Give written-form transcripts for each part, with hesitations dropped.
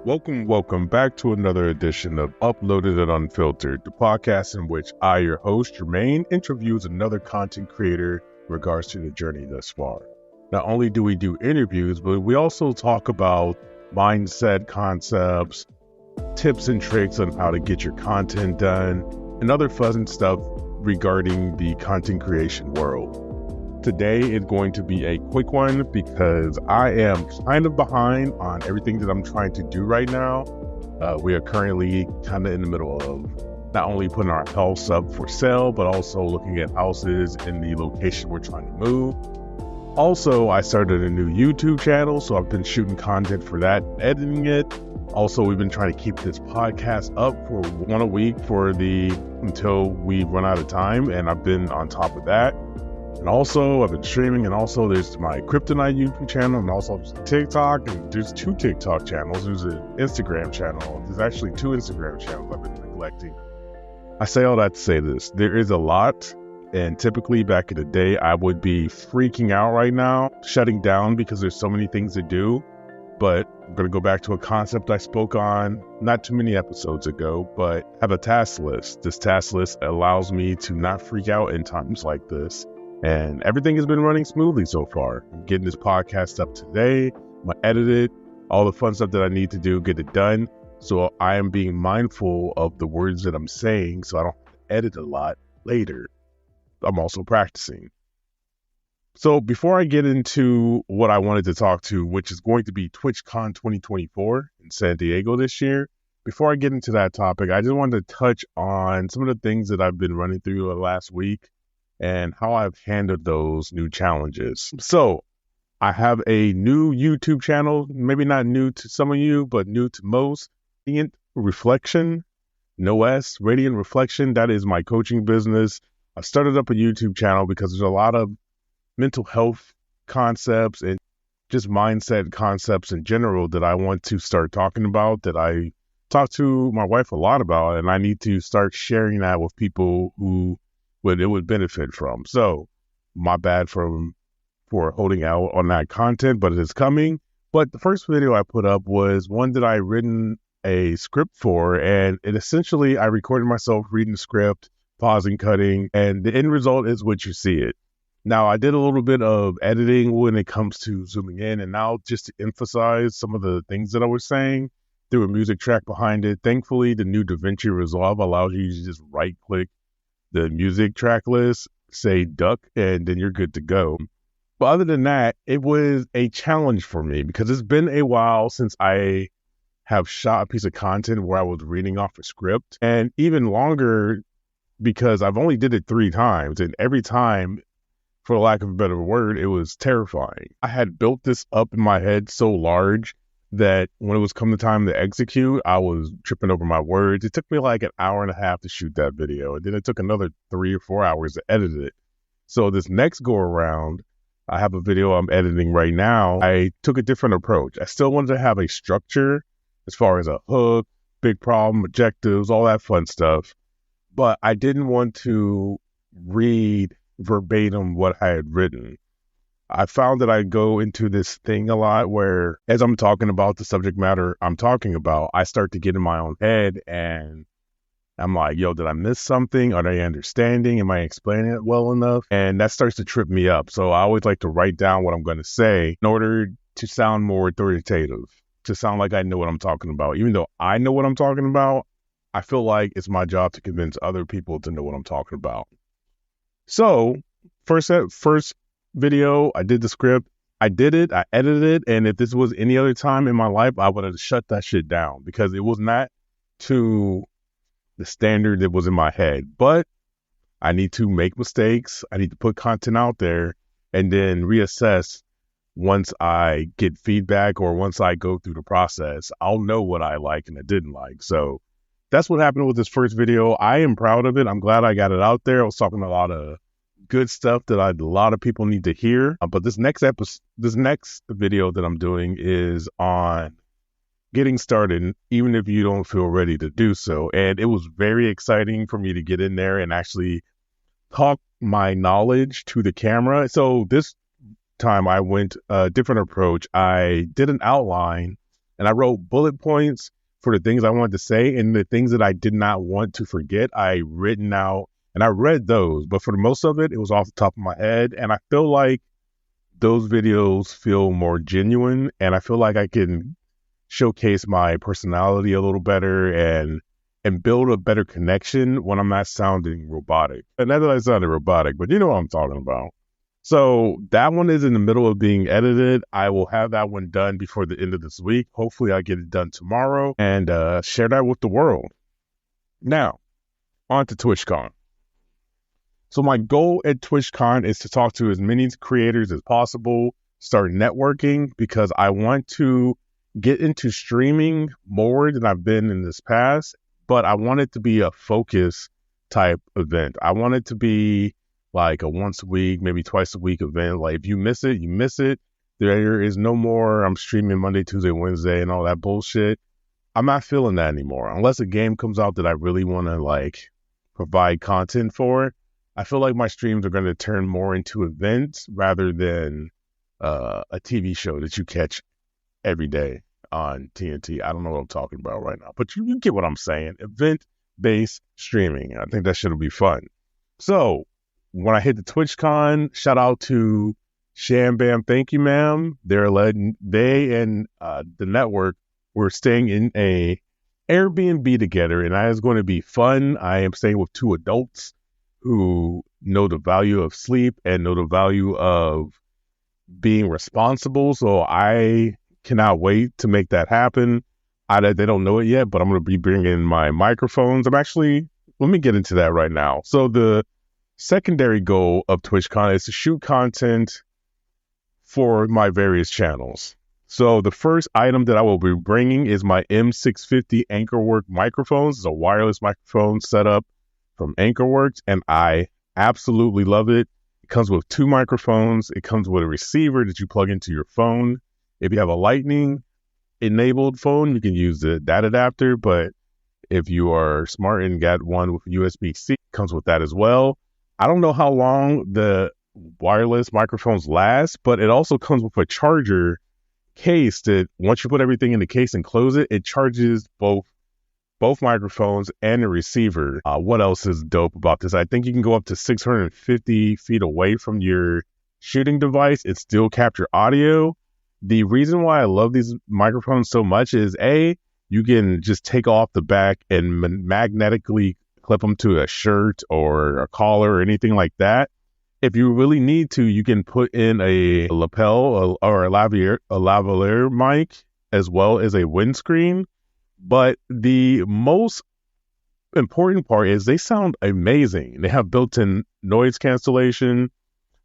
Welcome back to another edition of Uploaded and Unfiltered, the podcast in which I, your host, Jermaine, interviews another content creator in regards to the journey thus far. Not only do we do interviews, but we also talk about mindset concepts, tips and tricks on how to get your content done, and other fun stuff regarding the content creation world. Today is going to be a quick one because I am kind of behind on everything that I'm trying to do right now. We are currently kind of in the middle of not only putting our house up for sale, but also looking at houses in the location we're trying to move. Also, I started a new YouTube channel, so I've been shooting content for that, editing it. Also, we've been trying to keep this podcast up for one a week until we run out of time, and I've been on top of that. And also, I've been streaming, and also there's my Kryptonite YouTube channel, and also TikTok, and there's 2 TikTok channels. There's an Instagram channel. There's actually 2 Instagram channels I've been neglecting. I say all that to say this. There is a lot, and typically back in the day, I would be freaking out right now, shutting down because there's so many things to do. But I'm going to go back to a concept I spoke on not too many episodes ago, but have a task list. This task list allows me to not freak out in times like this. And everything has been running smoothly so far. I'm getting this podcast up today. I'm going to edit it, all the fun stuff that I need to do, get it done. So I am being mindful of the words that I'm saying so I don't have to edit a lot later. I'm also practicing. So before I get into what I wanted to talk to, which is going to be TwitchCon 2024 in San Diego this year, before I get into that topic, I just wanted to touch on some of the things that I've been running through the last week and how I've handled those new challenges. So I have a new YouTube channel, maybe not new to some of you, but new to most. Radiant Reflection, Radiant Reflection. That is my coaching business. I started up a YouTube channel because there's a lot of mental health concepts and just mindset concepts in general that I want to start talking about, that I talk to my wife a lot about, and I need to start sharing that with people who it would benefit from. So my bad for holding out on that content, but it is coming. But the first video I put up was one that I written a script for, and it essentially, I recorded myself reading the script, pausing, cutting, and the end result is what you see it. Now, I did a little bit of editing when it comes to zooming in and out just to emphasize some of the things that I was saying through a music track behind it. Thankfully, the new DaVinci Resolve allows you to just right-click the music track list, say duck, and then you're good to go. But other than that, it was a challenge for me because it's been a while since I have shot a piece of content where I was reading off a script, and even longer because I've only did it 3 times, and every time, for lack of a better word, it was terrifying. I had built this up in my head so large that when it was come the time to execute, I was tripping over my words. It took me like an hour and a half to shoot that video, and then it took another 3 or 4 hours to edit it. So this next go around, I have a video I'm editing right now. I took a different approach. I still wanted to have a structure as far as a hook, big problem, objectives, all that fun stuff. But I didn't want to read verbatim what I had written. I found that I go into this thing a lot where as I'm talking about the subject matter I'm talking about, I start to get in my own head and I'm like, yo, did I miss something? Are they understanding? Am I explaining it well enough? And that starts to trip me up. So I always like to write down what I'm going to say in order to sound more authoritative, to sound like I know what I'm talking about. Even though I know what I'm talking about, I feel like it's my job to convince other people to know what I'm talking about. So first video, I did the script, I did it, I edited it, and if this was any other time in my life, I would have shut that shit down because it was not to the standard that was in my head. But I need to make mistakes, I need to put content out there, and then reassess once I get feedback or once I go through the process. I'll know what I like and I didn't like. So that's what happened with this first video. I am proud of it. I'm glad I got it out there. I was talking a lot of good stuff that a lot of people need to hear. But this next video that I'm doing is on getting started, even if you don't feel ready to do so. And it was very exciting for me to get in there and actually talk my knowledge to the camera. So this time I went a different approach. I did an outline And I wrote bullet points for the things I wanted to say, and the things that I did not want to forget, I written out and I read those. But for the most of it, it was off the top of my head. And I feel like those videos feel more genuine, and I feel like I can showcase my personality a little better and build a better connection when I'm not sounding robotic. And not that I sounded robotic, but you know what I'm talking about. So that one is in the middle of being edited. I will have that one done before the end of this week. Hopefully I get it done tomorrow and share that with the world. Now, on to TwitchCon. So my goal at TwitchCon is to talk to as many creators as possible, start networking, because I want to get into streaming more than I've been in this past, but I want it to be a focus type event. I want it to be like a once a week, maybe twice a week event. Like if you miss it, you miss it. There is no more I'm streaming Monday, Tuesday, Wednesday and all that bullshit. I'm not feeling that anymore. Unless a game comes out that I really want to like provide content for, I feel like my streams are going to turn more into events rather than a TV show that you catch every day on TNT. I don't know what I'm talking about right now, but you get what I'm saying. Event-based streaming. I think that should be fun. So when I hit the TwitchCon, shout out to Sham Bam. Thank you, ma'am. They and the network were staying in a Airbnb together, and that is going to be fun. I am staying with two adults who know the value of sleep and know the value of being responsible. So I cannot wait to make that happen. They don't know it yet, but I'm going to be bringing my microphones. Let me get into that right now. So the secondary goal of TwitchCon is to shoot content for my various channels. So the first item that I will be bringing is my M650 AnkerWork microphones. It's a wireless microphone setup from AnkerWorks, and I absolutely love it. It comes with two microphones. It comes with a receiver that you plug into your phone. If you have a Lightning enabled phone, you can use that adapter, but if you are smart and got one with USB-C, it comes with that as well. I don't know how long the wireless microphones last, but it also comes with a charger case that once you put everything in the case and close it, it charges both microphones and the receiver. What else is dope about this? I think you can go up to 650 feet away from your shooting device. It still capture audio. The reason why I love these microphones so much is you can just take off the back and magnetically clip them to a shirt or a collar or anything like that. If you really need to, you can put in a lapel or a lavalier mic as well as a windscreen. But the most important part is they sound amazing. They have built-in noise cancellation.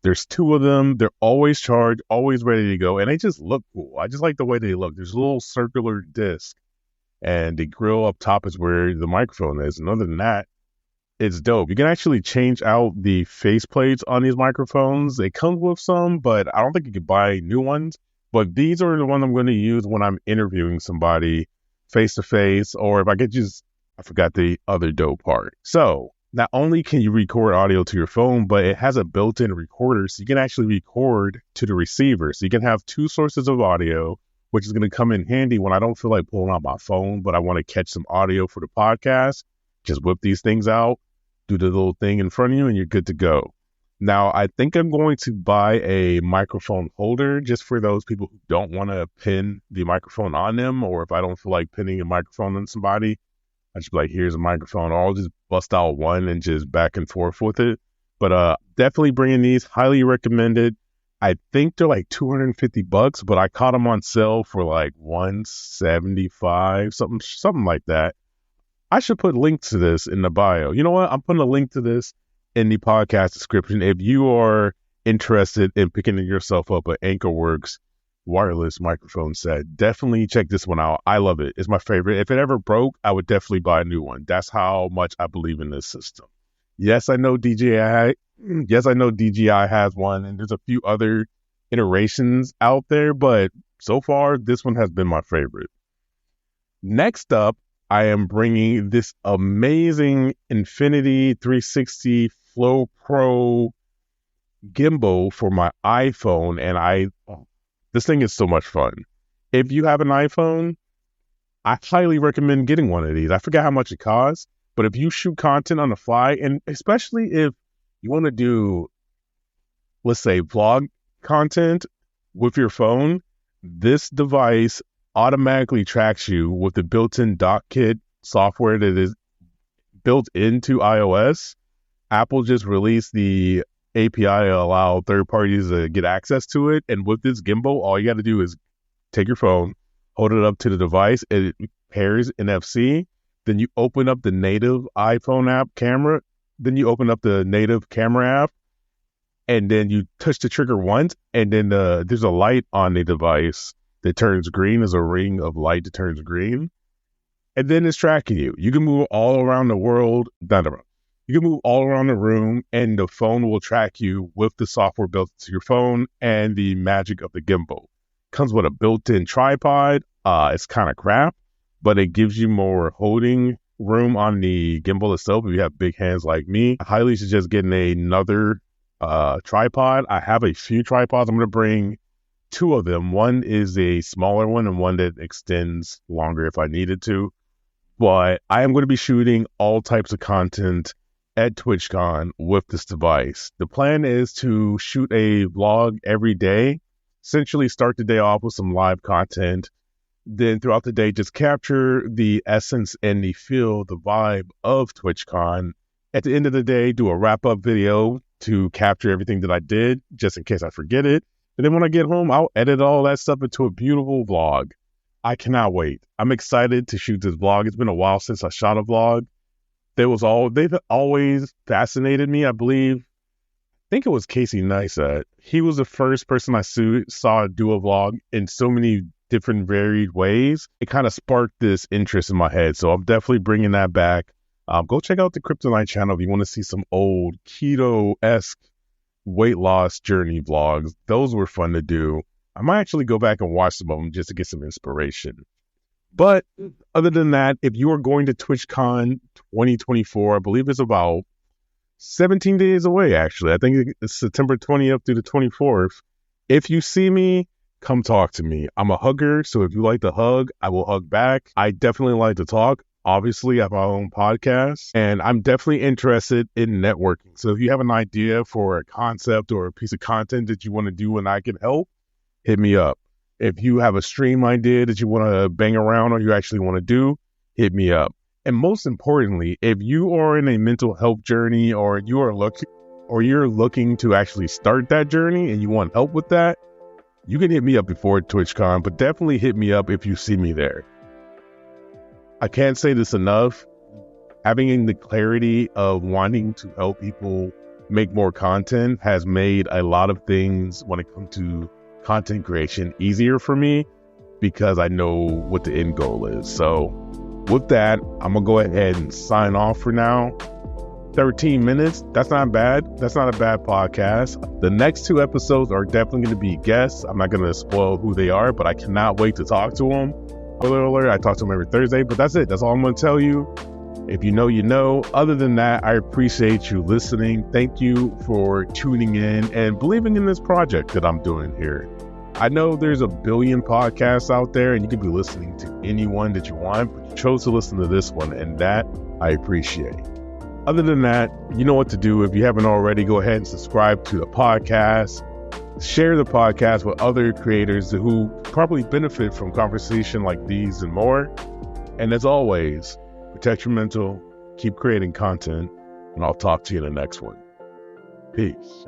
There's two of them. They're always charged, always ready to go, and they just look cool. I just like the way they look. There's a little circular disc, and the grill up top is where the microphone is. And other than that, it's dope. You can actually change out the face plates on these microphones. They come with some, but I don't think you can buy new ones. But these are the ones I'm going to use when I'm interviewing somebody face-to-face, or if I forgot the other dope part. So not only can you record audio to your phone, but it has a built-in recorder, so you can actually record to the receiver. So you can have two sources of audio, which is going to come in handy when I don't feel like pulling out my phone, but I want to catch some audio for the podcast. Just whip these things out, do the little thing in front of you, and you're good to go. Now, I think I'm going to buy a microphone holder just for those people who don't want to pin the microphone on them, or if I don't feel like pinning a microphone on somebody, I just be like, here's a microphone, or I'll just bust out one and just back and forth with it. But definitely bringing these, highly recommended. I think they're like $250, but I caught them on sale for like $175, something like that. I should put links to this in the bio. You know what? I'm putting a link to this in the podcast description. If you are interested in picking yourself up an AnkerWorks wireless microphone set, definitely check this one out. I love it. It's my favorite. If it ever broke, I would definitely buy a new one. That's how much I believe in this system. Yes, I know DJI has one, and there's a few other iterations out there, but so far, this one has been my favorite. Next up, I am bringing this amazing Infinity 360 Flow Pro gimbal for my iPhone, and this thing is so much fun. If you have an iPhone, I highly recommend getting one of these. I forget how much it costs, but if you shoot content on the fly, and especially if you want to do, let's say, vlog content with your phone, this device automatically tracks you with the built-in dock kit software that is built into iOS. Apple just released the API to allow third parties to get access to it. And with this gimbal, all you got to do is take your phone, hold it up to the device, it pairs NFC. Then you open up the native iPhone app camera. Then you open up the native camera app, and then you touch the trigger once, and then there's a light on the device that turns green. There's a ring of light that turns green, and then it's tracking you. You can move all around the world. You can move all around the room, and the phone will track you with the software built into your phone and the magic of the gimbal. Comes with a built-in tripod. It's kind of crap, but it gives you more holding room on the gimbal itself if you have big hands like me. I highly suggest getting another tripod. I have a few tripods. I'm going to bring two of them. One is a smaller one and one that extends longer if I needed to. But I am going to be shooting all types of content at TwitchCon with this device. The plan is to shoot a vlog every day, essentially start the day off with some live content. Then throughout the day, just capture the essence and the feel, the vibe of TwitchCon. At the end of the day, do a wrap-up video to capture everything that I did, just in case I forget it. And then when I get home, I'll edit all that stuff into a beautiful vlog. I cannot wait. I'm excited to shoot this vlog. It's been a while since I shot a vlog. They've always fascinated me. I think it was Casey Neistat. He was the first person I saw do a vlog in so many different varied ways. It kind of sparked this interest in my head. So I'm definitely bringing that back. Go check out the Kryptonite channel if you want to see some old keto-esque weight loss journey vlogs. Those were fun to do. I might actually go back and watch some of them just to get some inspiration. But other than that, if you are going to TwitchCon 2024, I believe it's about 17 days away, actually. I think it's September 20th through the 24th. If you see me, come talk to me. I'm a hugger, so if you like to hug, I will hug back. I definitely like to talk. Obviously, I have my own podcast, and I'm definitely interested in networking. So if you have an idea for a concept or a piece of content that you want to do and I can help, hit me up. If you have a stream idea that you want to bang around or you actually want to do, hit me up. And most importantly, if you are in a mental health journey or you're looking to actually start that journey and you want help with that, you can hit me up before TwitchCon, but definitely hit me up if you see me there. I can't say this enough. Having the clarity of wanting to help people make more content has made a lot of things when it comes to content creation easier for me because I know what the end goal is. So with that, I'm going to go ahead and sign off for now. 13 minutes. That's not bad. That's not a bad podcast. The next two episodes are definitely going to be guests. I'm not going to spoil who they are, but I cannot wait to talk to them. Spoiler alert, I talk to them every Thursday, but that's it. That's all I'm going to tell you. If you know, you know. Other than that, I appreciate you listening. Thank you for tuning in and believing in this project that I'm doing here. I know there's a billion podcasts out there and you could be listening to anyone that you want, but you chose to listen to this one, and that I appreciate. Other than that, you know what to do. If you haven't already, go ahead and subscribe to the podcast. Share the podcast with other creators who probably benefit from conversation like these and more. And as always, protect your mental, keep creating content, and I'll talk to you in the next one. Peace.